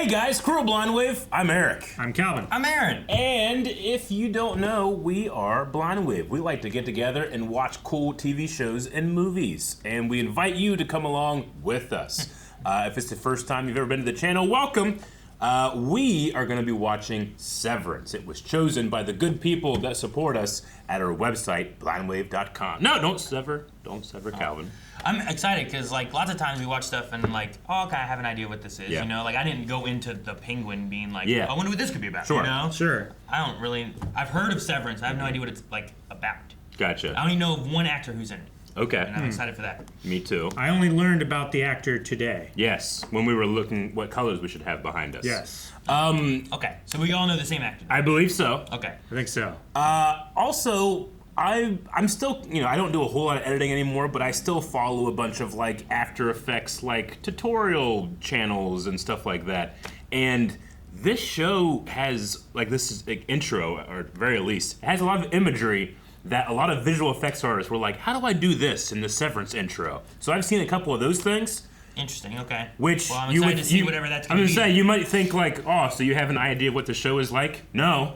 Hey guys, Crew Blind Wave. I'm Eric. I'm Calvin. I'm Aaron. And if you don't know, we are Blind Wave. We like to get together and watch cool TV shows and movies. And we invite you to come along with us. If it's the first time you've ever been to the channel, welcome. We are going to be watching Severance. It was chosen by the good people that support us at our website, blindwave.com. No, don't sever Calvin. I'm excited because like lots of times we watch stuff and like, oh, okay, I have an idea what this is. Yeah. You know, like I didn't go into The Penguin being like, Yeah. I wonder what this could be about. Sure. You know? Sure. I've heard of Severance. I have no idea what it's like about. Gotcha. I only know of one actor who's in it. Okay. And I'm excited for that. Me too. I only learned about the actor today. Yes, when we were looking what colors we should have behind us. Yes. Okay, so we all know the same actor. I believe so. Okay. I think so. Also, I'm still, I don't do a whole lot of editing anymore, but I still follow a bunch of like After Effects like tutorial channels and stuff like that. And this show has this is like intro, or at very least, it has a lot of imagery that a lot of visual effects artists were like, how do I do this in the Severance intro? So I've seen a couple of those things. Interesting, okay. Which well, I'm excited to see whatever that's going to be. I'm gonna say, you might think like, oh, so you have an idea what the show is like? No,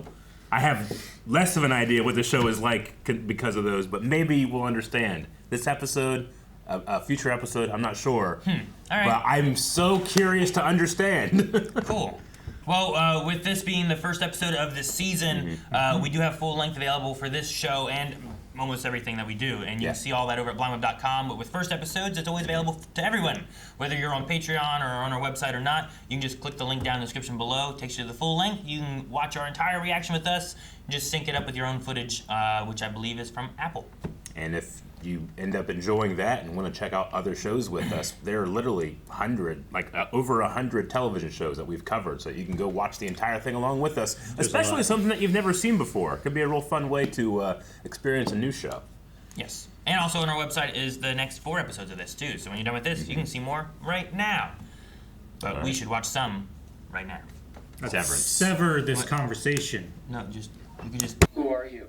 I have less of an idea what the show is like because of those, but maybe we'll understand. This episode, a future episode, I'm not sure. All right. But I'm so curious to understand. Cool. Well, with this being the first episode of this season, we do have full length available for this show and almost everything that we do. And you can see all that over at blindweb.com. But with first episodes, it's always available to everyone. Whether you're on Patreon or on our website or not, you can just click the link down in the description below. It takes you to the full length. You can watch our entire reaction with us and just sync it up with your own footage, which I believe is from Apple. And if you end up enjoying that and want to check out other shows with us, there are literally over 100 television shows that we've covered, so you can go watch the entire thing along with us, especially something that you've never seen before. It could be a real fun way to experience a new show. Yes. And also on our website is the next 4 episodes of this, too. So when you're done with this, you can see more right now. But we should watch some right now. Severance. Sever this conversation. No, you can just... Who are you?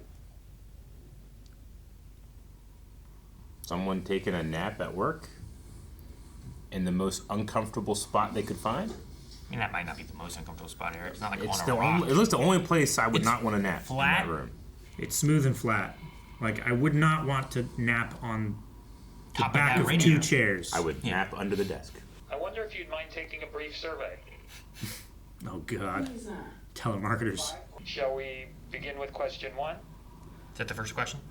Someone taking a nap at work in the most uncomfortable spot they could find? I mean, that might not be the most uncomfortable spot here. It's not like It's on a rock. it looks the only place I would not want to nap flat? in that room. It's smooth and flat. Like, I would not want to nap on the Top of back that of radio. 2 chairs. I would nap under the desk. I wonder if you'd mind taking a brief survey. Oh, God. Telemarketers. Shall we begin with question 1? Is that the first question?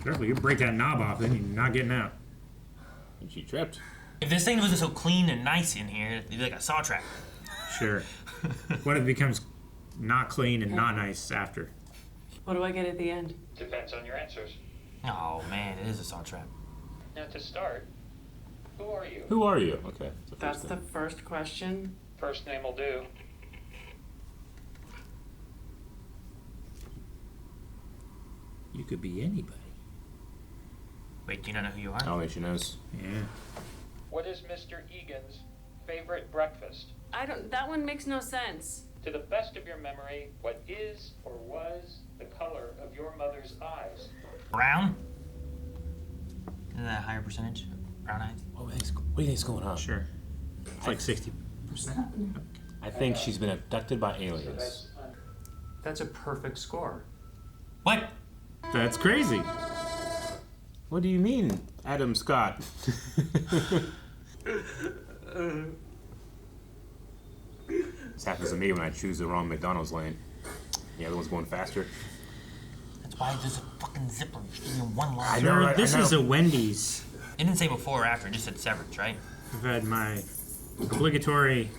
Careful, you break that knob off, then you're not getting out. And she tripped. If this thing wasn't so clean and nice in here, it'd be like a saw trap. Sure. What if it becomes not clean and not nice after? What do I get at the end? Depends on your answers. Oh, man, it is a saw trap. Now to start, who are you? Who are you? Okay. That's the first question. First name will do. You could be anybody. Wait, do you not know who you I are? don't think she knows. Yeah. What is Mr. Egan's favorite breakfast? That one makes no sense. To the best of your memory, what is or was the color of your mother's eyes? Brown? Isn't that a higher percentage? Brown eyes? What do you think's going on? Sure. It's like 60%. I think she's been abducted by aliens. That's a perfect score. What? That's crazy. What do you mean, Adam Scott? This happens to me when I choose the wrong McDonald's lane. The other one's going faster. That's why there's a fucking zipper. Just give me one line. I know, right? This I know. is a Wendy's. It didn't say before or after, it just said Severance, right? I've had my obligatory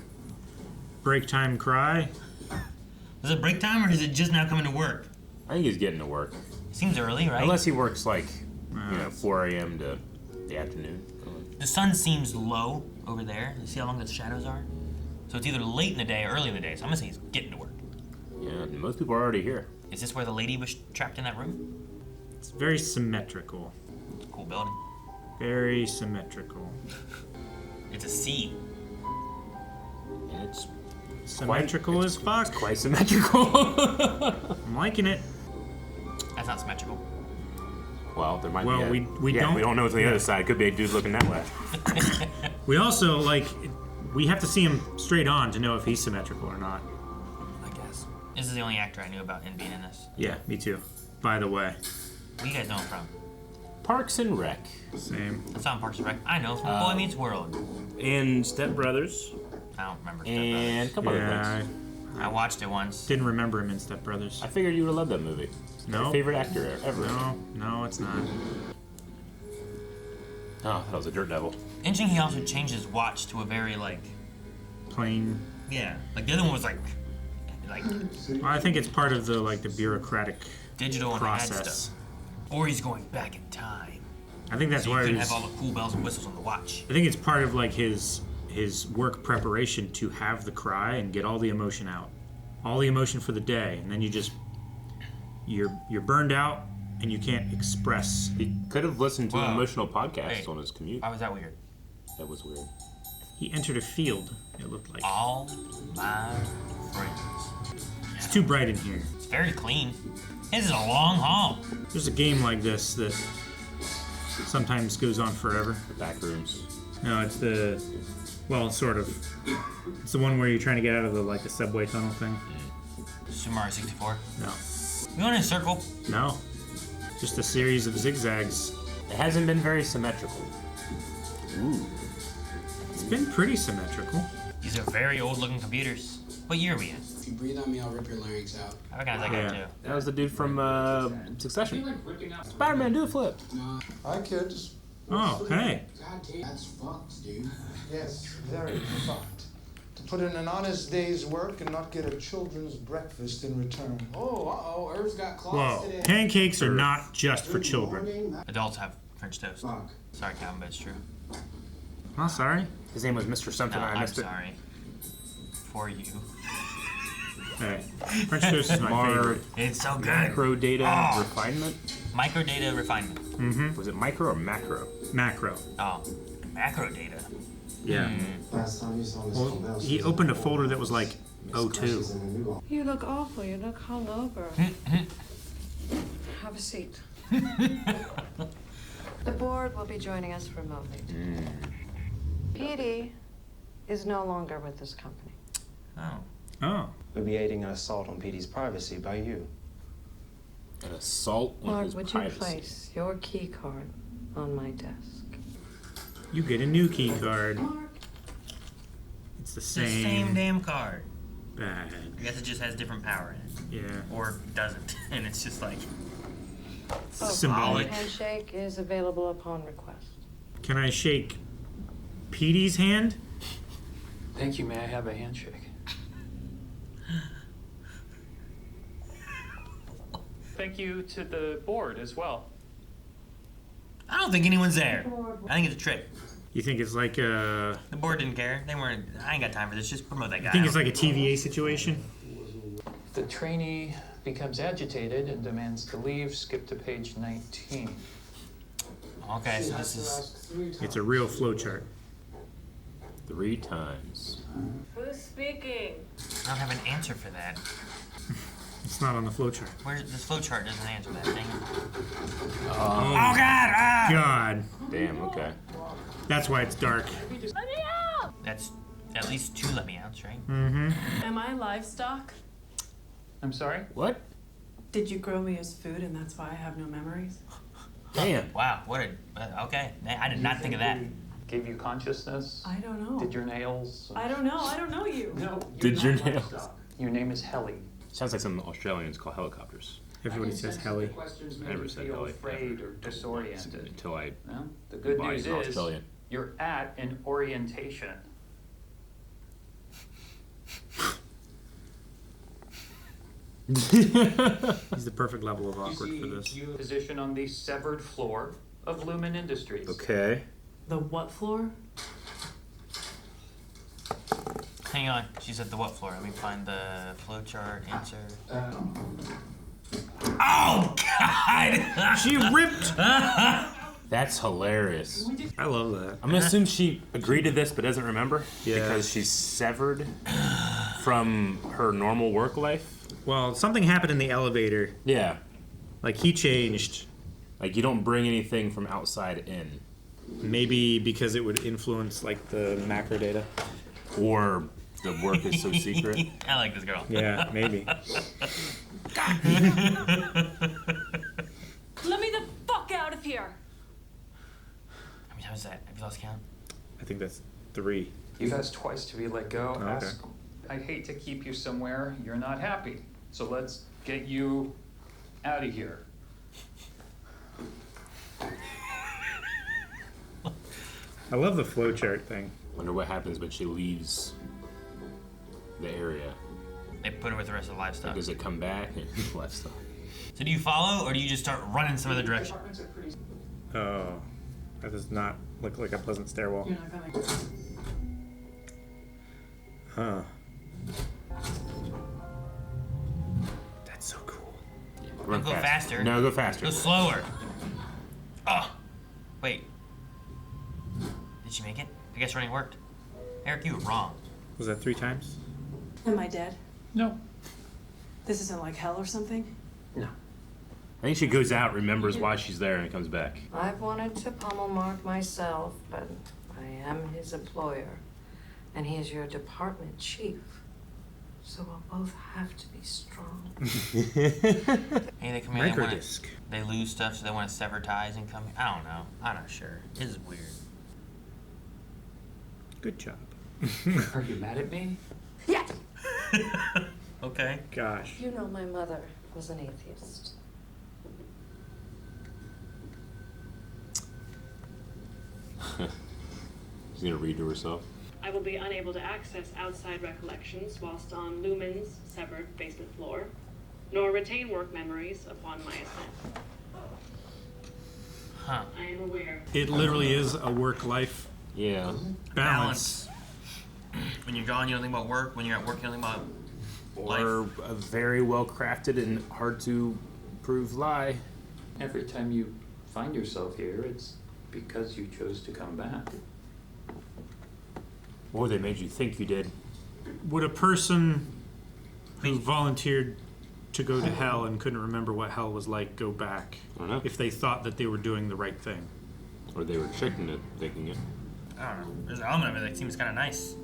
break time cry. Is it break time or is it just now coming to work? I think he's getting to work. Seems early, right? Unless he works 4 a.m. to the afternoon. The sun seems low over there. You see how long the shadows are? So it's either late in the day or early in the day. So I'm gonna say he's getting to work. Yeah, and most people are already here. Is this where the lady was trapped in that room? It's very symmetrical. It's a cool building. Very symmetrical. It's a C. And it's Symmetrical as fuck. quite symmetrical. I'm liking it. That's not symmetrical. Well, there might Well, be we don't- know what's on the other side. Could be a dude looking that way. We also, like, We have to see him straight on to know if he's symmetrical or not. I guess. This is the only actor I knew about in being in this. Yeah, me too. By the way. Where you guys know him from? Parks and Rec. Same. That's not Parks and Rec. I know from Boy Meets World. And Step Brothers. I don't remember Step And a couple other Yeah, things. Brothers. I watched it once. didn't remember him in Step Brothers. I figured you would have loved that movie. No. Your favorite actor ever. No, it's not. Oh, that was a Dirt Devil. Interesting, he also changed his watch to a very, like, Plain. yeah. Like, the other one was, like Well, I think it's part of the bureaucratic digital and had process. stuff. Or he's going back in time. I think that's So you why couldn't he's, have all the cool bells and whistles on the watch. I think it's part of his work preparation to have the cry and get all the emotion out, all the emotion for the day, and then you're burned out and you can't express. He could have listened to an Whoa. emotional podcast Hey. on his commute. Why was that weird? That was weird. He entered a field. It looked like All my friends. it's too bright in here. It's very clean. This is a long haul. There's a game like this that sometimes goes on forever. The back rooms. No, it's sort of. It's the one where you're trying to get out of the subway tunnel thing. Super Mario 64. No, We went in a circle. no, just a series of zigzags. It hasn't been very symmetrical. Ooh. It's been pretty symmetrical. These are very old looking computers. What year are we in? If you breathe on me, I'll rip your larynx out. I recognize that Yeah. guy too. That was the dude from Succession. Spider-Man, do a flip. Hi, kids. Oh, hey. God damn, that's fucked, dude. Yes, very fucked. To put in an honest day's work and not get a children's breakfast in return. Oh, uh-oh, Herb's got claws Whoa. today. Pancakes are not just for Good children. morning, that Adults have French toast. fuck. Sorry, Calvin, but it's true. Oh, sorry. His name was Mr. Something. No, I I'm missed sorry. For you. Hey, French toast is my favorite. It's so good. Macro data Oh. refinement. Microdata refinement. Mm-hmm. Was it micro or macro? Macro. Oh, macro data. Yeah. Last time you saw Miss Well, Cobel, he she's opened a in folder that was like Miss Crushes 02. in the new- You look awful. You look hungover. Have a seat. The board will be joining us remotely. Petey is no longer with this company. Oh. Oh. Would be aiding an assault on Petey's privacy by you. An assault on Mark, his would privacy. you place your key card on my desk? You get a new key card. It's the It's the same. same damn card. Bad. I guess it just has different power in it. Yeah. Or doesn't. And it's just like, Oh, Symbolic. handshake is available upon request. Can I shake Petey's hand? Thank you. May I have a handshake? Thank you to the board as well. I don't think anyone's there. I think it's a trick. You think it's like a? The board didn't care. They weren't. I ain't got time for this. Just promote that guy. I think it's like a TVA situation. The trainee becomes agitated and demands to leave. Skip to page 19. Okay, She so has this to is. ask 3 times. It's a real flowchart. 3 times. Who's speaking? I don't have an answer for that. It's not on the flowchart. Where's this flowchart doesn't answer that thing. Oh God! Ah! God. Damn, okay. That's why it's dark. That's at least 2 let me outs, right? Mm-hmm. Am I livestock? I'm sorry? What? Did you grow me as food and that's why I have no memories? Damn. Wow, what a. Okay. I did not think of that. Gave you consciousness? I don't know. Did your nails? I don't know. I don't know you. No. Did you're your not nails? livestock. Your name is Helly. Sounds like some Australians call helicopters. Everybody I can says sense Helly. the questions I made never you said feel Helly. afraid or disoriented. Until I Well, the good embodied news an is Australian. you're at an orientation. He's the perfect level of awkward for this. You position on the severed floor of Lumon Industries. Okay. The what floor? Hang on. She's at the what floor? Let me find the flowchart answer. Oh, God! She ripped. That's hilarious. I love that. I'm gonna assume she agreed to this but doesn't remember. Yeah. Because she's severed from her normal work life. Well, something happened in the elevator. Yeah. Like he changed. Like you don't bring anything from outside in. Maybe because it would influence like the macro data. Or the work is so secret. I like this girl. Yeah, maybe. Let me the fuck out of here! How many times is that? Have you lost count? I think that's 3. You've asked twice to be let go. Oh, okay. I'd hate to keep you somewhere you're not happy. So let's get you out of here. I love the flowchart thing. Wonder what happens when she leaves the area. They put her with the rest of the livestock. Does it come back? Livestock. So do you follow, or do you just start running some other direction? Oh, that does not look like a pleasant stairwell. You're not gonna. Huh. That's so cool. Yeah, Don't go faster. No, go faster. Go slower. Oh, wait. Did she make it? I guess running worked. Eric, you were wrong. Was that 3 times? Am I dead? No. This isn't like hell or something? No. I think she goes out, remembers why she's there, and comes back. I've wanted to pummel Mark myself, but I am his employer, and he is your department chief. So we'll both have to be strong. Hey, they come in, they, Microdisc. they lose stuff, so they want to sever ties and come. I don't know. I'm not sure. This is weird. Good job. Are you mad at me? Yes! Okay. Gosh. You know my mother was an atheist. She's gonna read to herself. I will be unable to access outside recollections whilst on Lumon's severed basement floor, nor retain work memories upon my ascent. Huh. I am aware. It literally is a work-life Yeah. balance. When you're gone, you don't think about work. When you're at work, you don't think about life. Or a very well crafted and hard to prove lie. Every time you find yourself here, it's because you chose to come back. Or they made you think you did. Would a person who volunteered to go to hell and couldn't remember what hell was like go back I don't know. if they thought that they were doing the right thing? Or they were tricking it, thinking it. I don't know. There's an element of it that seems kind of nice.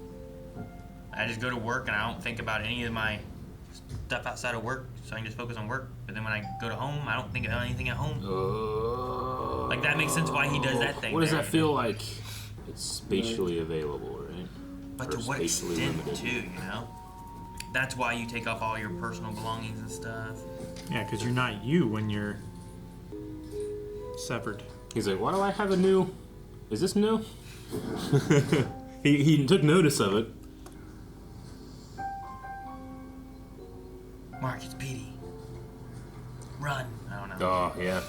I just go to work and I don't think about any of my stuff outside of work, so I can just focus on work. But then when I go to home, I don't think about anything at home. Like, that makes sense why he does that thing. What does there. that feel like? It's spatially available, right? But to Or what spatially extent, limited. too, you know? That's why you take off all your personal belongings and stuff. Yeah, because you're not you when you're severed. He's like, why do I have a new... Is this new? he took notice of it. Mark, it's Petey. Run. I don't know. Oh, yeah.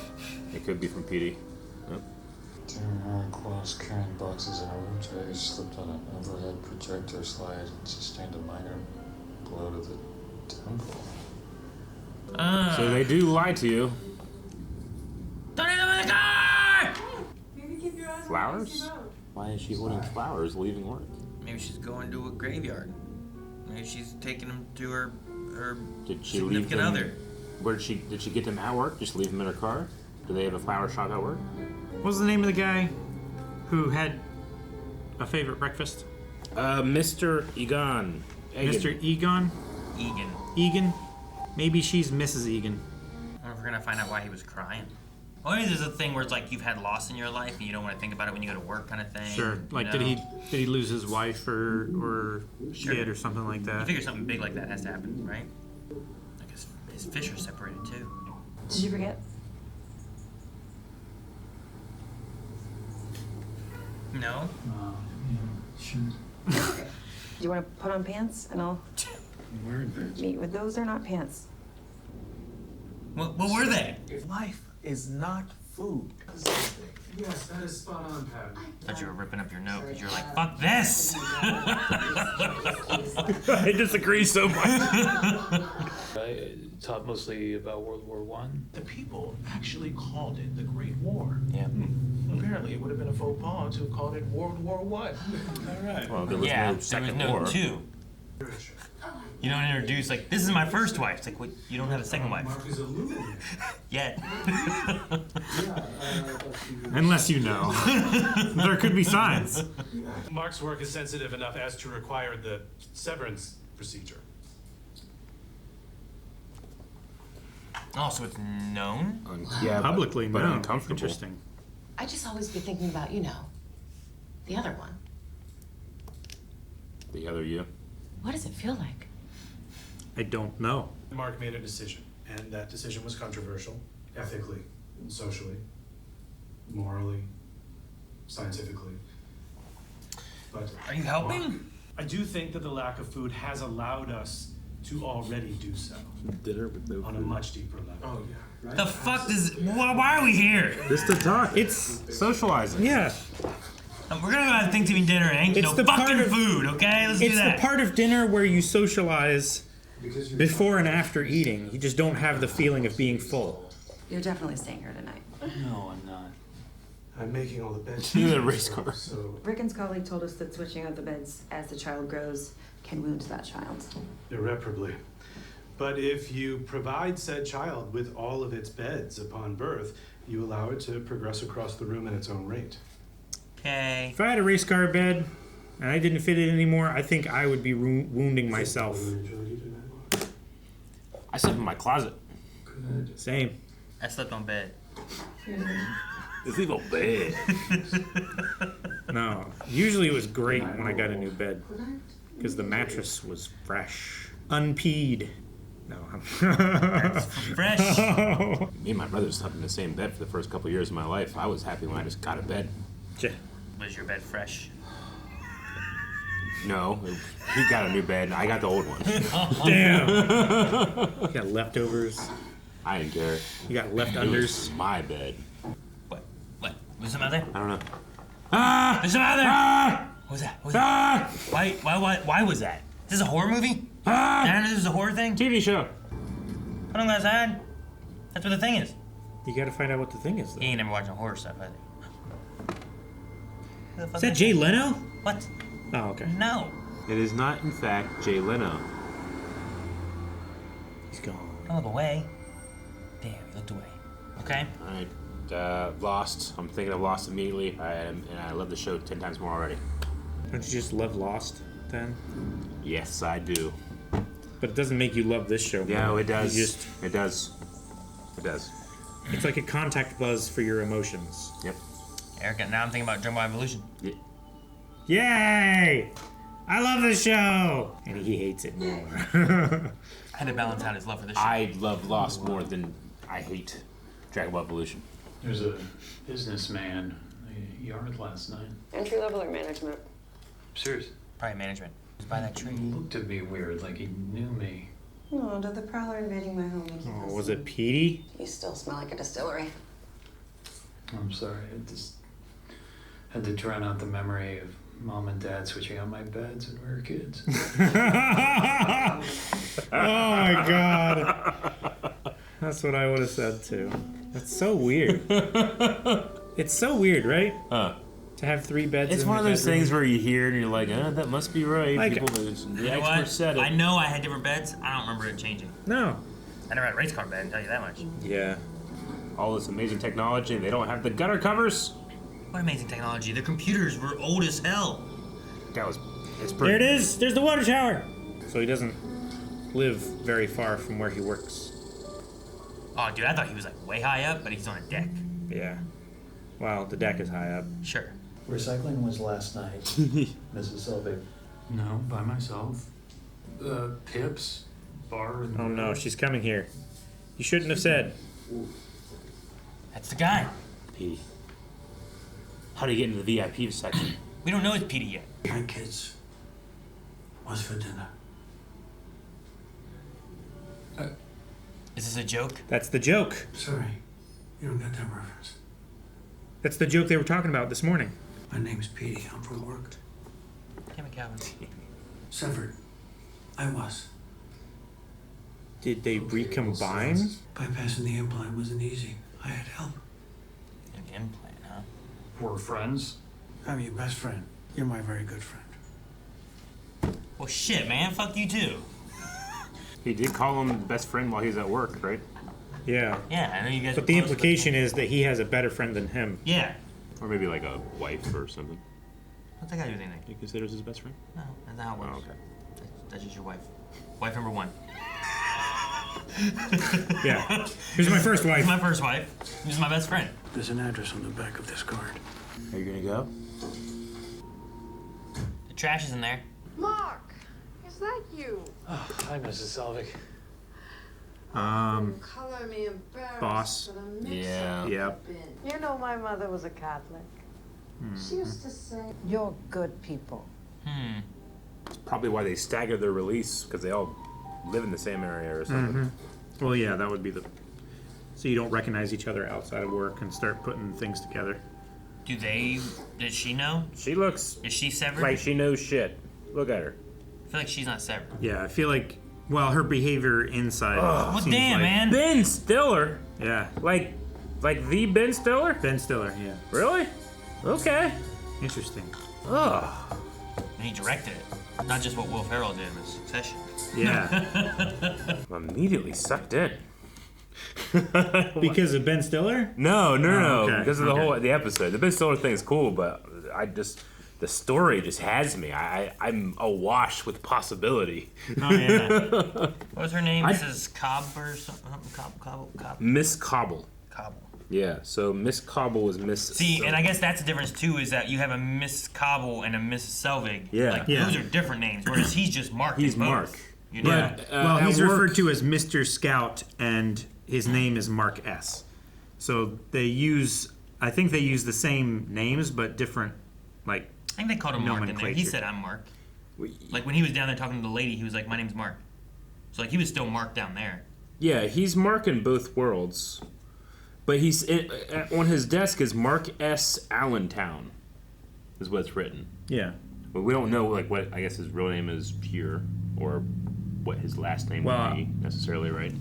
It could be from Petey. During our class carrying boxes in a room today, slipped on an overhead projector slide and sustained a minor blow to the temple. So they do lie to you. Don't hit him in the car! Maybe keep your eyes Flowers? Why is she holding flowers leaving work? Maybe she's going to a graveyard. Maybe she's taking him to her Did she leave significant them? other. Where did she get them at work? Just leave them in her car? Do they have a flower shop at work? What was the name of the guy who had a favorite breakfast? Mr. Egan. Mr. Egon? Egan. Egan? Maybe she's Mrs. Egan. I wonder if we're gonna find out why he was crying. Or is this a thing where it's like you've had loss in your life and you don't want to think about it when you go to work, kind of thing? Sure. Like, you know? did he lose his wife or Sure. kid or something like You that? figure something big like that has to happen, right? I guess his fish are separated too. Did you forget? No. Do you want to put on pants and I'll meet with those? They're not pants. What were they? Life is not food. Yes, that is spot on, Pat. I thought you were ripping up your note because you're like, fuck this! I disagree so much. I taught mostly about World War I. The people actually called it the Great War. Yeah. Apparently, it would have been a faux pas to have called it World War I. Well, there was Yeah, no there was second no war. two. You don't introduce, like, this is my first wife. It's like, wait, you don't have a second wife. Mark is a luminary. Yet. Unless you know. There could be signs. Mark's work is sensitive enough as to require the severance procedure. Oh, so it's known? Yeah, Publicly but known. uncomfortable. Interesting. I just always be thinking about, the other one. The other you. What does it feel like? I don't know. Mark made a decision, and that decision was controversial, ethically, socially, morally, scientifically. But Are you helping? I do think that the lack of food has allowed us to already do so Dinner with no on a much deeper level. Oh yeah. Right? The fuck does... Why are we here? Just to talk. It's socializing. Yeah. We're gonna go have Thanksgiving dinner and ain't It's no the part fucking of- food, okay? Let's do It's that. the part of dinner where you socialize before and after eating. You just don't have the feeling of being full. You're definitely staying here tonight. No, I'm not. I'm making all the beds. You the race car. So Rickon's colleague told us that switching out the beds as the child grows can wound that child. irreparably. But if you provide said child with all of its beds upon birth, you allow it to progress across the room at its own rate. Okay. If I had a race car bed and I didn't fit it anymore, I think I would be wounding myself. I slept in my closet. Same. I slept on bed. You sleep on bed. No. Usually it was great when I got a new bed because the mattress was fresh. Unpeed. No. Fresh. Me and my brother slept in the same bed for the first couple years of my life. I was happy when I just got a bed. Was your bed fresh? No, he got a new bed. And I got the old one. Damn. You got leftovers. I didn't care. You got left It unders. was my bed. What? Was something out there? I don't know. There's something out there! What was that? What was that? Why was that? Is this a horror movie? Aaron, this is a horror thing? TV show. Put on that side. That's what the thing is. You gotta find out what the thing is, You though. ain't never watching horror stuff, either. Is that Jay Leno? What? Oh, okay. No. It is not, in fact, Jay Leno. He's gone. Don't look away. Damn, he looked away. Okay. All right. Lost. I'm thinking of Lost immediately. And I love the show 10 times more already. Don't you just love Lost, then? Yes, I do. But it doesn't make you love this show more. Yeah, it does. You just, It does. It does. it's like a contact buzz for your emotions. Yep. Erica, now I'm thinking about Jumbo Evolution. Yeah. Yay! I love this show! And he hates it more. I had to balance out his love for this show. I love Lost more than I hate Dragon Ball Evolution. There's a businessman at a yard last night. Entry level or management? Serious. Probably management. He was by that tree. He looked at me weird, like he knew me. Oh, did the prowler invading my home make you Oh, feel was sick? it Petey? You still smell like a distillery. I'm sorry, I just had to drown out the memory of Mom and Dad switching out my beds when we were kids. Oh my god. That's what I would have said too. That's so weird. It's so weird, right? To have 3 beds It's in one the of those bedroom. things where you hear it and you're like, that must be right. Like- People, the You know experts what? said it. I know I had different beds. I don't remember it changing. No. I never had a race car bed, I tell you that much. Yeah. All this amazing technology, and they don't have the gutter covers. What amazing technology. Their computers were old as hell. It's There it is! There's the water tower! So he doesn't live very far from where he works. Oh, dude, I thought he was like way high up, but he's on a deck. Yeah. Well, the deck is high up. Sure. Recycling was last night, Mrs. Selby. No, by myself. Pips, bar, and... Oh no, she's coming here. You shouldn't have said. That's the guy. Petey. How do you get into the VIP section? We don't know it's Petey yet. My kids. What's for dinner? Is this a joke? That's the joke. Sorry, you don't get that reference. That's the joke they were talking about this morning. My name's Petey. I'm from work. Damn it, Calvin. Severed. I was. Did they recombine? Bypassing the implant wasn't easy. I had help. An implant, huh? We're friends. I'm your best friend. You're my very good friend. Well, shit, man. Fuck you, too. He did call him best friend while he was at work, right? Yeah. Yeah, I know you guys. But the implication is that he has a better friend than him. Yeah. Or maybe like a wife or something. What's that guy do anything? He considers his best friend? No, that's not how it works. Oh, okay. That's just your wife. Wife number one. Yeah. Here's my first wife. Here's my first wife. This is my best friend. There's an address on the back of this card. Are you gonna go? The trash is in there. Mark, is that you? Oh, hi, Mrs. Selvig. Color me embarrassed. Boss. But I'm mixed Yeah. up. Yep. You know my mother was a Catholic. She used to say, "You're good people." It's probably why they stagger their release, because they all live in the same area or something. Well, yeah, that would be the... So you don't recognize each other outside of work and start putting things together. Does she know? She looks Is she severed? like she knows shit. Look at her. I feel like she's not severed. Yeah, I feel like... Well, her behavior inside Well, seems damn, like... man. Ben Stiller? Yeah. Like the Ben Stiller? Ben Stiller, yeah. Really? Okay. Interesting. Ugh. And he directed it. Not just what Will Ferrell did with Succession. Yeah. I'm immediately sucked in. Because of Ben Stiller? No. okay, Because of the episode. The Ben Stiller thing is cool, but the story just has me. I'm awash with possibility. Oh, yeah. What was her name? Mrs. Cobb or something? Cobb? Miss Cobel. Cobble. Yeah, so Miss Cobel was Miss... See, and I guess that's the difference, too, is that you have a Miss Cobble and a Miss Selvig. Yeah. Like, Yeah. those are different names, whereas he's just Mark. He's in both, Mark. You know? But, Well, he's at work- referred to as Mr. Scout, and his name is Mark S. So I think they use the same names, but different, like, I think they called him Mark in there. He nomenclature. said, I'm Mark. Like, when he was down there talking to the lady, he was like, my name's Mark. So, like, he was still Mark down there. Yeah, he's Mark in both worlds. But on his desk is Mark S. Allentown, is what's written. Yeah. But we don't know, like, what I guess his real name is here, or what his last name would be necessarily, right?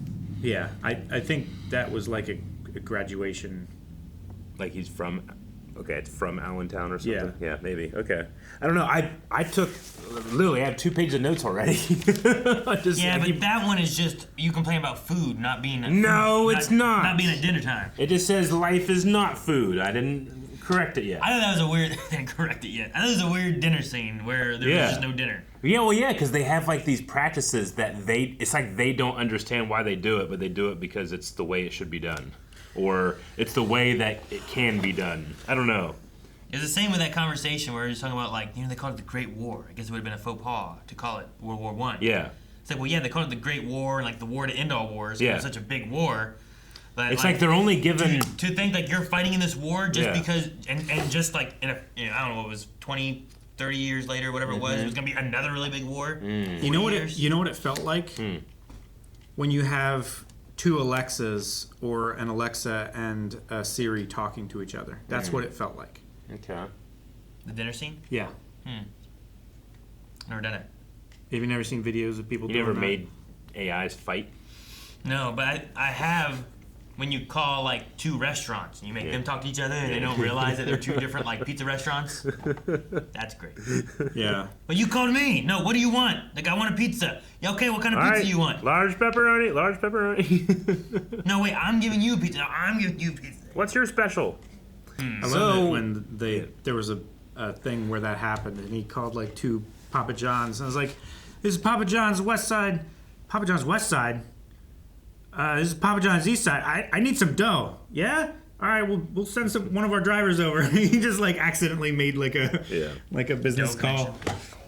Yeah, I think that was like a graduation. Like he's from, it's from Allentown or something? Yeah. Yeah, maybe. Okay. I don't know. I took, literally, I have 2 pages of notes already. But that one is just, you complain about food not being at it's not. Not being at dinner time. It just says life is not food. I didn't correct it yet. I thought that was a weird, I didn't correct it yet. I thought it was a weird dinner scene where there was just no dinner. Yeah, because they have like these practices that it's like they don't understand why they do it, but they do it because it's the way it should be done. Or it's the way that it can be done. I don't know. It's the same with that conversation where he was talking about, like, they called it the Great War. I guess it would have been a faux pas to call it World War I. Yeah. It's like, well, yeah, they called it the Great War and, like, the war to end all wars. Yeah. It was such a big war. But It's like they're only given... To think, like, you're fighting in this war just because... And just, like, I don't know, what it was 20, 30 years later, whatever it was, it was going to be another really big war. You know what it felt like? When you have 2 Alexas or an Alexa and a Siri talking to each other. That's what it felt like. Okay. The dinner scene? Yeah. Never done it. Have you never seen videos of people doing You never that? made AIs fight? No, but I have... When you call, like, 2 restaurants and you make them talk to each other and they don't realize that they're 2 different, like, pizza restaurants. That's great. Yeah. But you called me. No, what do you want? Like, I want a pizza. Yeah, okay, what kind of pizza do you want? Large pepperoni. No, wait, I'm giving you a pizza. No, I'm giving you a pizza. What's your special? I love it when there was a thing where that happened and he called like 2 Papa John's and I was like, this is Papa John's West Side. Papa John's West Side? This is Papa John's East Side. I need some dough. Yeah? All right, we'll send one of our drivers over. He just like accidentally made like a business call.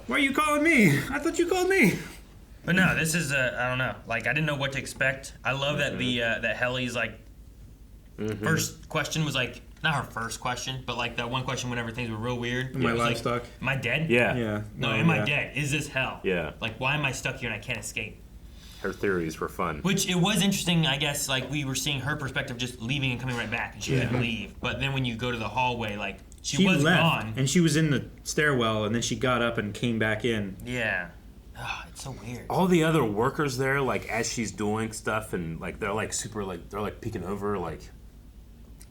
Why are you calling me? I thought you called me. But no, this is I don't know. Like, I didn't know what to expect. I love that that Helly's like first question was like not her first question, but like that one question whenever things were real weird. Am I It was livestock? Like, am I dead? Yeah. No, am I dead? Is this hell? Yeah. Like, why am I stuck here and I can't escape? Her theories were fun. Which it was interesting, I guess, like we were seeing her perspective just leaving and coming right back, and she couldn't leave. But then when you go to the hallway, like she was left, gone. and she was in the stairwell, and then she got up and came back in. Yeah. Oh, it's so weird. All the other workers there, like as she's doing stuff, and like they're like super, like they're like peeking over, like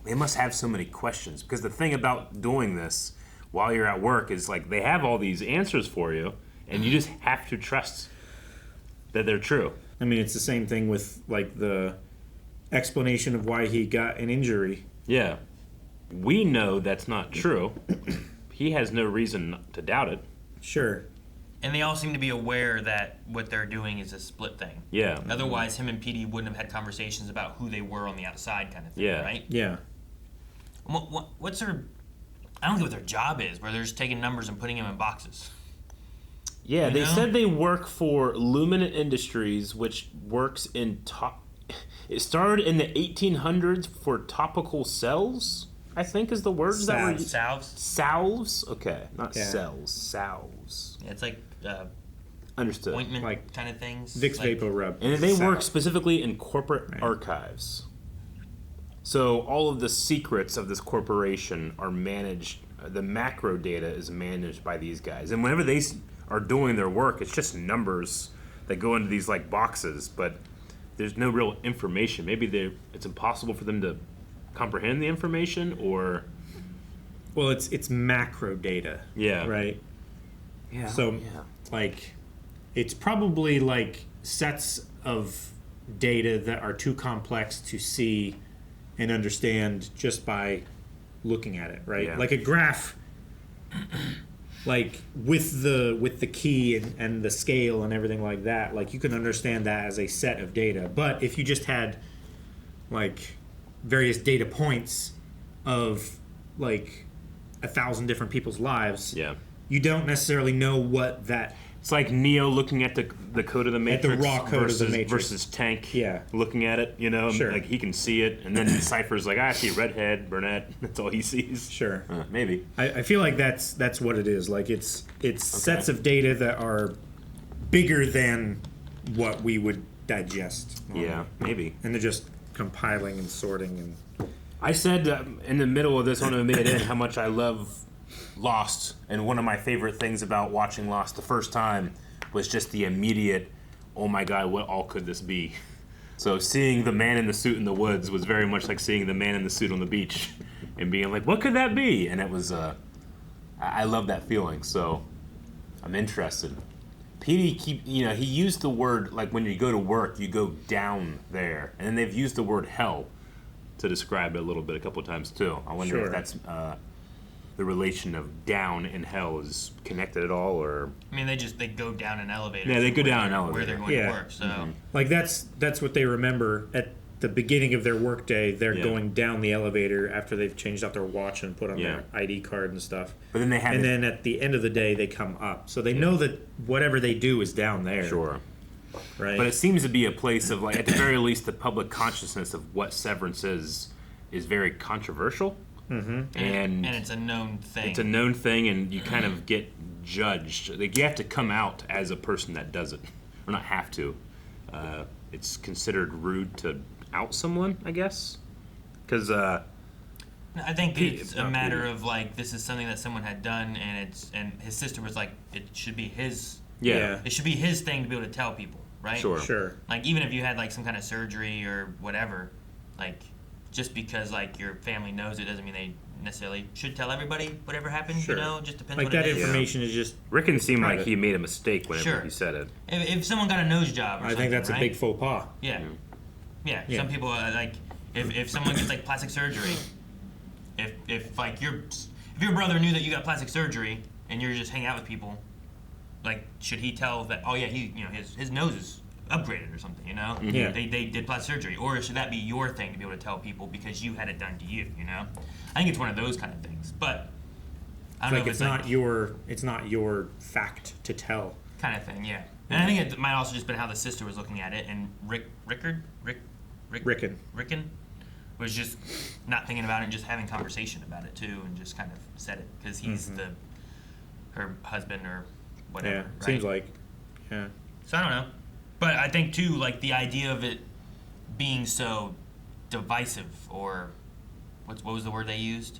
they must have so many questions. Because the thing about doing this while you're at work is like they have all these answers for you, and you just have to trust that they're true. I mean, it's the same thing with like the explanation of why he got an injury. Yeah. We know that's not true. He has no reason to doubt it. Sure. And they all seem to be aware that what they're doing is a split thing. Yeah. Otherwise, him and PD wouldn't have had conversations about who they were on the outside, kind of thing. Yeah. Right. Yeah. What's their? I don't know what their job is. Where they're just taking numbers and putting them in boxes. Yeah, You they know? said they work for Lumon Industries, which works in It started in the 1800s for topical cells, I think is the word. Is that where Salves. Salves? Okay, not Yeah. cells. Salves. Yeah, it's like Understood. ointment Like kind of things. Vicks like, Vapor Rub. And they work Salve. specifically in corporate archives. So all of the secrets of this corporation are managed. The macro data is managed by these guys, and whenever they are doing their work, it's just numbers that go into these like boxes, but there's no real information. Maybe it's impossible for them to comprehend the information, or Well, it's macro data. Yeah. Right. Yeah. So, like, it's probably like sets of data that are too complex to see and understand just by looking at it, right? Yeah. Like a graph, like with the key and the scale and everything like that, like you can understand that as a set of data. But if you just had like various data points of like 1,000 different people's lives, yeah, you don't necessarily know what that. It's like Neo looking at the code of the At the Matrix, raw code of the Matrix. versus Tank Yeah. looking at it, you know, and, Sure. like he can see it, and then Cypher's like, I see redhead, brunette, that's all he sees. Sure. Maybe. I feel like that's what it is. Like it's sets of data that are bigger than what we would digest. Yeah, maybe. And they're just compiling and sorting and. I said in the middle of this, I want to admit it in, how much I love Lost, and one of my favorite things about watching Lost the first time was just the immediate, oh my god, what all could this be? So seeing the man in the suit in the woods was very much like seeing the man in the suit on the beach and being like, what could that be? And it was, I love that feeling, so I'm interested. Petey he used the word, like when you go to work, you go down there, and then they've used the word hell to describe it a little bit a couple of times too. I wonder Sure. if that's the relation of down and hell is connected at all, or I mean, they go down an elevator. Yeah, they go where down an they're- elevator. where they're going Yeah. to work. So Like that's what they remember at the beginning of their workday. They're Yeah. going down the elevator after they've changed out their watch and put on Yeah. their ID card and stuff. But then they have and it- then at the end of the day, they come up. So they know that whatever they do is down there. Sure. Right. But it seems to be a place of, like, at the very least, the public consciousness of what Severance is very controversial. Mm-hmm. and it's a known thing. It's a known thing, and you kind of get judged. Like, you have to come out as a person that does it, or not have to. It's considered rude to out someone, I guess, because I think it's a not matter Petey. of like this is something that someone had done, and his sister was like, it should be his. Yeah. It should be his thing to be able to tell people, right? Sure. Like even if you had like some kind of surgery or whatever, like just because like your family knows it doesn't mean they necessarily should tell everybody whatever happened. Sure. You know, just depends. Like what that it is. information is just. Rickon seemed like private. he made a mistake whenever Sure. he said it. If someone got a nose job, or I something, think that's right? a big faux pas. Yeah. Yeah. Yeah. Some people like if someone gets like plastic surgery, if like if your brother knew that you got plastic surgery and you're just hanging out with people, like should he tell that? Oh yeah, his nose is upgraded or something. You know. Yeah. They did plastic surgery, or should that be your thing to be able to tell people because you had it done to you? You know. I think it's one of those kind of things, but I don't know Like if it's not your fact to tell. kind of thing. Yeah. And I think it might also just been how the sister was looking at it, and Rickon was just not thinking about it and just having conversation about it too, and just kind of said it because he's her husband or whatever. Yeah, right? seems like. Yeah. So I don't know, but I think too, like the idea of it being so divisive, or what was the word they used?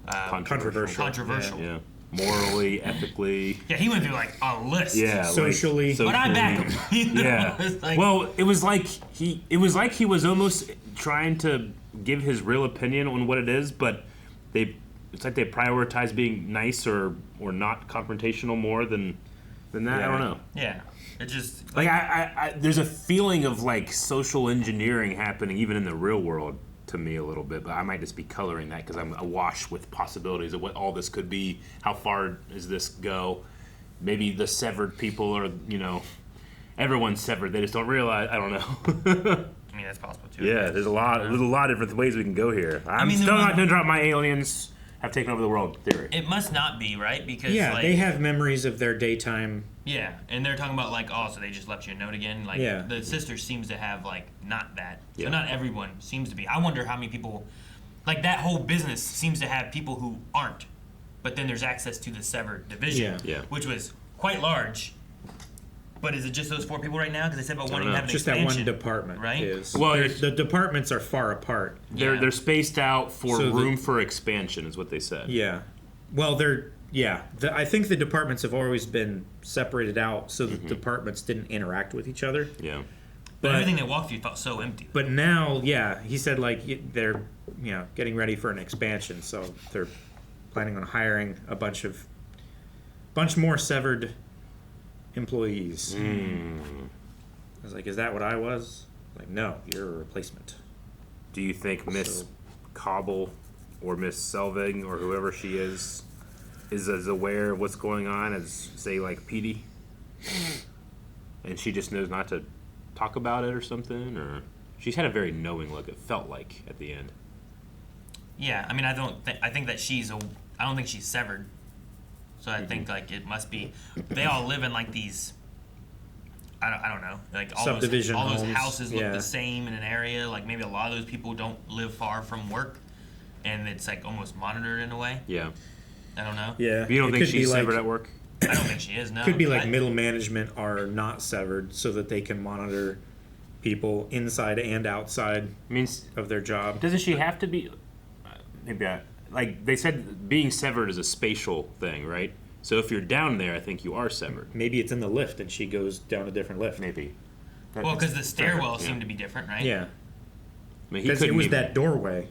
Controversial. Controversial. Yeah. Morally, ethically. Yeah, he went through like a list. Yeah. Socially. But I back him. You know? Yeah. It's like- Well, it was like he was almost trying to give his real opinion on what it is, but it's like they prioritize being nice or not confrontational more than then that I don't know. Yeah, it just Like I there's a feeling of like social engineering happening even in the real world to me a little bit, but I might just be coloring that because I'm awash with possibilities of what all this could be. How far does this go? Maybe the severed people are, everyone's severed. They just don't realize. I don't know. I mean, that's possible too. Yeah, there's a lot of different ways we can go here. I'm still not gonna drop my aliens have taken over the world theory. It must not be, right? Because they have memories of their daytime. Yeah, and they're talking about so they just left you a note again. The sister seems to have not that. So not everyone seems to be. I wonder how many people, that whole business seems to have people who aren't, but then there's access to the Severed division, which was quite large. But is it just those 4 people right now? Because they said about wanting to have an just expansion. That one department, right? Is. Well, the departments are far apart. They're spaced out for room for expansion, is what they said. Yeah. Well, I think the departments have always been separated out so that departments didn't interact with each other. Yeah. But everything they walked through felt so empty. But now, he said they're getting ready for an expansion, so they're planning on hiring a bunch more Severed employees. I was like, is that what I was? Like, no, you're a replacement. Do you think Miss Cobel or Miss Selvig or whoever she is as aware of what's going on as, say, like Petey? And she just knows not to talk about it or something? Or she's had a very knowing look, it felt like, at the end. Yeah, I mean, I think that I don't think she's severed. So I think it must be. They all live in these. I don't know. Subdivision all those homes. houses look the same in an area. Maybe a lot of those people don't live far from work, and it's almost monitored in a way. Yeah. I don't know. Yeah. You don't think she's severed at work? I don't think she is. No. Could be middle management are not severed so that they can monitor people inside and outside of their job. Doesn't she have to be? Maybe they said being severed is a spatial thing, right? So if you're down there, I think you are severed. Maybe it's in the lift and she goes down a different lift. Maybe. Well, because the stairwells seem to be different, right? Yeah. Because it was that doorway.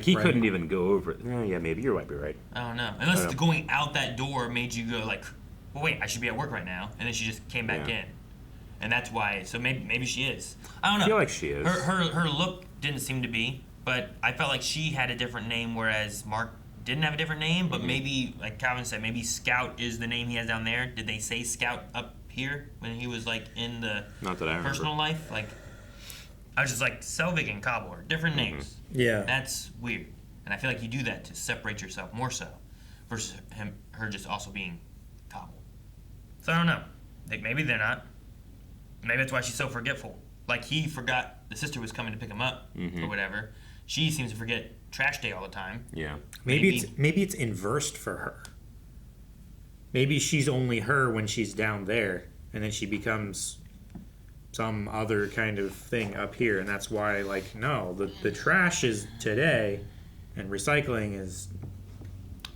He couldn't even go over it. Oh, yeah, maybe. You might be right. I don't know. Unless going out that door made you go well, wait, I should be at work right now. And then she just came back in. And that's why. So maybe she is. I don't know. I feel like she is. Her look didn't seem to be. But I felt like she had a different name, whereas Mark didn't have a different name. But maybe, like Calvin said, maybe Scout is the name he has down there. Did they say Scout up here when he was in the Not that I personal life? I was just Selvig and Cobble are different names. Yeah. That's weird. And I feel like you do that to separate yourself more so versus her just also being Cobble. So I don't know. Maybe they're not. Maybe that's why she's so forgetful. He forgot the sister was coming to pick him up or whatever. She seems to forget trash day all the time. Yeah. Maybe it's inversed for her. Maybe she's only her when she's down there, and then she becomes some other kind of thing up here, and that's why no, the trash is today, and recycling is.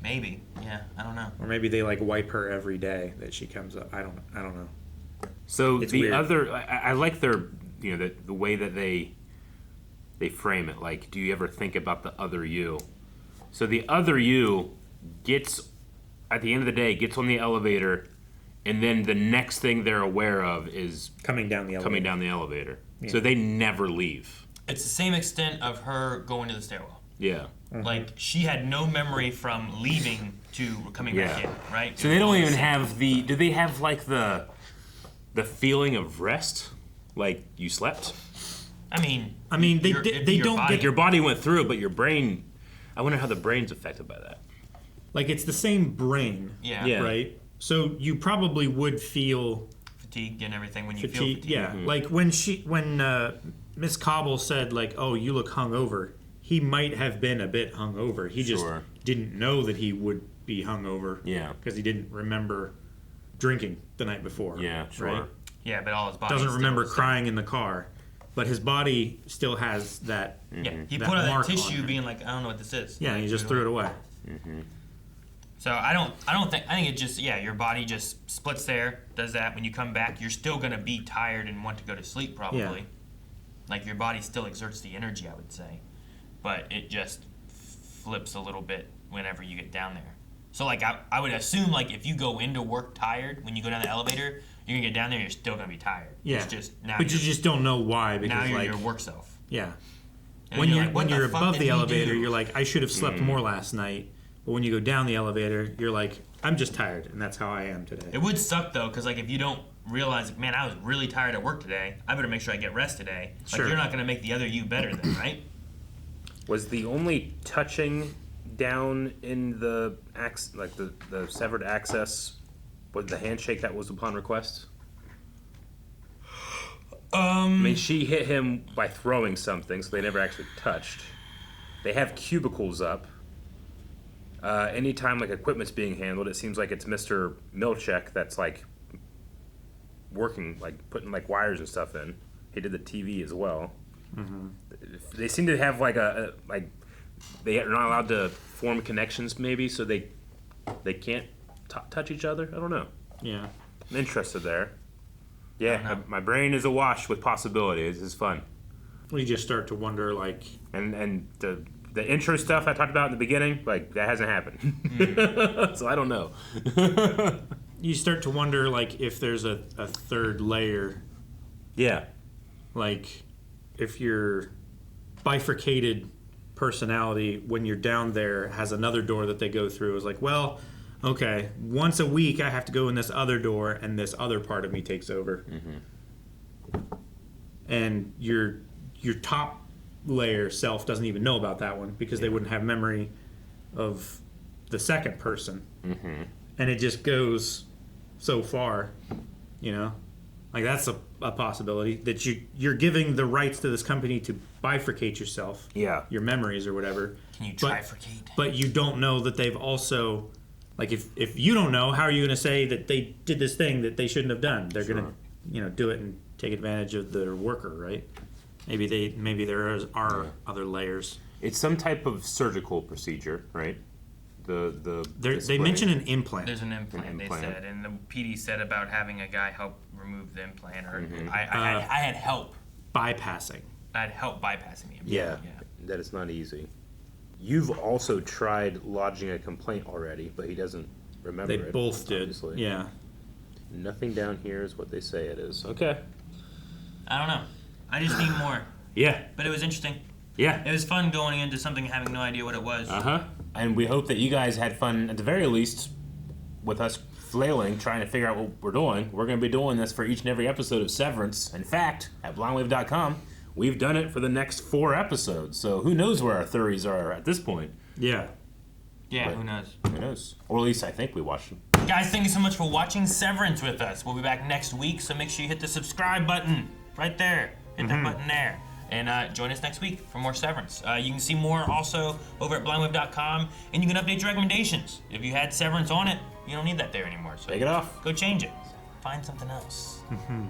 Maybe. Yeah. I don't know. Or maybe they wipe her every day that she comes up. I don't know. So it's the weird. other, I like their, the way that they frame it. Do you ever think about the other you? So the other you gets, at the end of the day, gets on the elevator, and then the next thing they're aware of is coming down the elevator. Yeah. So they never leave. It's the same extent of her going to the stairwell. Yeah. She had no memory from leaving to coming back in, right? So they don't even have do they have the feeling of rest? You slept? I mean, they don't get your body went through it, but your brain, I wonder how the brain's affected by that. It's the same brain. Yeah. Right? So you probably would feel fatigue and everything when you feel fatigue. Yeah. When Miss Cobble said oh, you look hungover, he might have been a bit hungover. He just didn't know that he would be hungover. Yeah. Because he didn't remember drinking the night before. Yeah, sure. Right? Yeah, but all his body doesn't remember crying in the car. But his body still has that. Yeah, he put on that tissue being I don't know what this is. Yeah, he just threw it away. So I think it just, your body just splits there, does that. When you come back, you're still going to be tired and want to go to sleep probably. Yeah. Your body still exerts the energy, I would say. But it just flips a little bit whenever you get down there. So like I would assume like if you go into work tired, when you go down the elevator, you're gonna get down there, you're still gonna be tired. Yeah. It's just now. But you just don't know why because now you're like your work self. Yeah. And When you're like, when what the you're fuck above did the he elevator, do? you're like, I should have slept more last night. But when you go down the elevator, you're like, I'm just tired, and that's how I am today. It would suck though, because like if you don't realize, man, I was really tired at work today. I better make sure I get rest today. Like Sure. you're not gonna make the other you better then, right? Was the only touching down in the the severed access was the handshake that was upon request? I mean, she hit him by throwing something, so they never actually touched. They have cubicles up. Anytime like equipment's being handled, it seems like it's Mr. Milchek that's like working, like putting like wires and stuff in. He did the TV as well. Mm-hmm. They seem to have like they are not allowed to form connections, maybe, so they can't touch each other. I don't know. Yeah. I'm interested there. Yeah, my brain is awash with possibilities. It's fun. We just start to wonder, like, and the intro stuff I talked about in the beginning, like that hasn't happened. So I don't know. You start to wonder, like, if there's a third layer. Yeah. Like, if your bifurcated personality, when you're down there, has another door that they go through. It's like, well, okay, once a week I have to go in this other door, and this other part of me takes over. Mm-hmm. And your top layer self doesn't even know about that one because they wouldn't have memory of the second person. Mm-hmm. And it just goes so far, you know? Like, that's a possibility, that you're giving the rights to this company to bifurcate yourself. Yeah. Your memories or whatever. Can you trifurcate? But you don't know that they've also... Like, if you don't know, how are you going to say that they did this thing that they shouldn't have done? They're going to, do it and take advantage of their worker, right? Maybe there are other layers. It's some type of surgical procedure, right? They mentioned an implant. There's an implant, they said, and the PD said about having a guy help remove the implant, or Mm-hmm. I had help. Bypassing. I had help bypassing the implant. Yeah, that is not easy. You've also tried lodging a complaint already, but he doesn't remember They it. both did, obviously. yeah. Nothing down here is what they say it is. Okay. I don't know. I just need more. Yeah. But it was interesting. Yeah. It was fun going into something having no idea what it was. Uh-huh. And we hope that you guys had fun, at the very least, with us flailing, trying to figure out what we're doing. We're going to be doing this for each and every episode of Severance. In fact, at blindwave.com, we've done it for the next 4 episodes. So who knows where our theories are at this point. Yeah. Yeah, But who knows? Who knows? Or at least I think we watched them. Guys, thank you so much for watching Severance with us. We'll be back next week, so make sure you hit the subscribe button right there. Hit that button there. And join us next week for more Severance. You can see more also over at blindwave.com, and you can update your recommendations. If you had Severance on it, you don't need that there anymore. So take it off. Go change it. Find something else. Mm-hmm.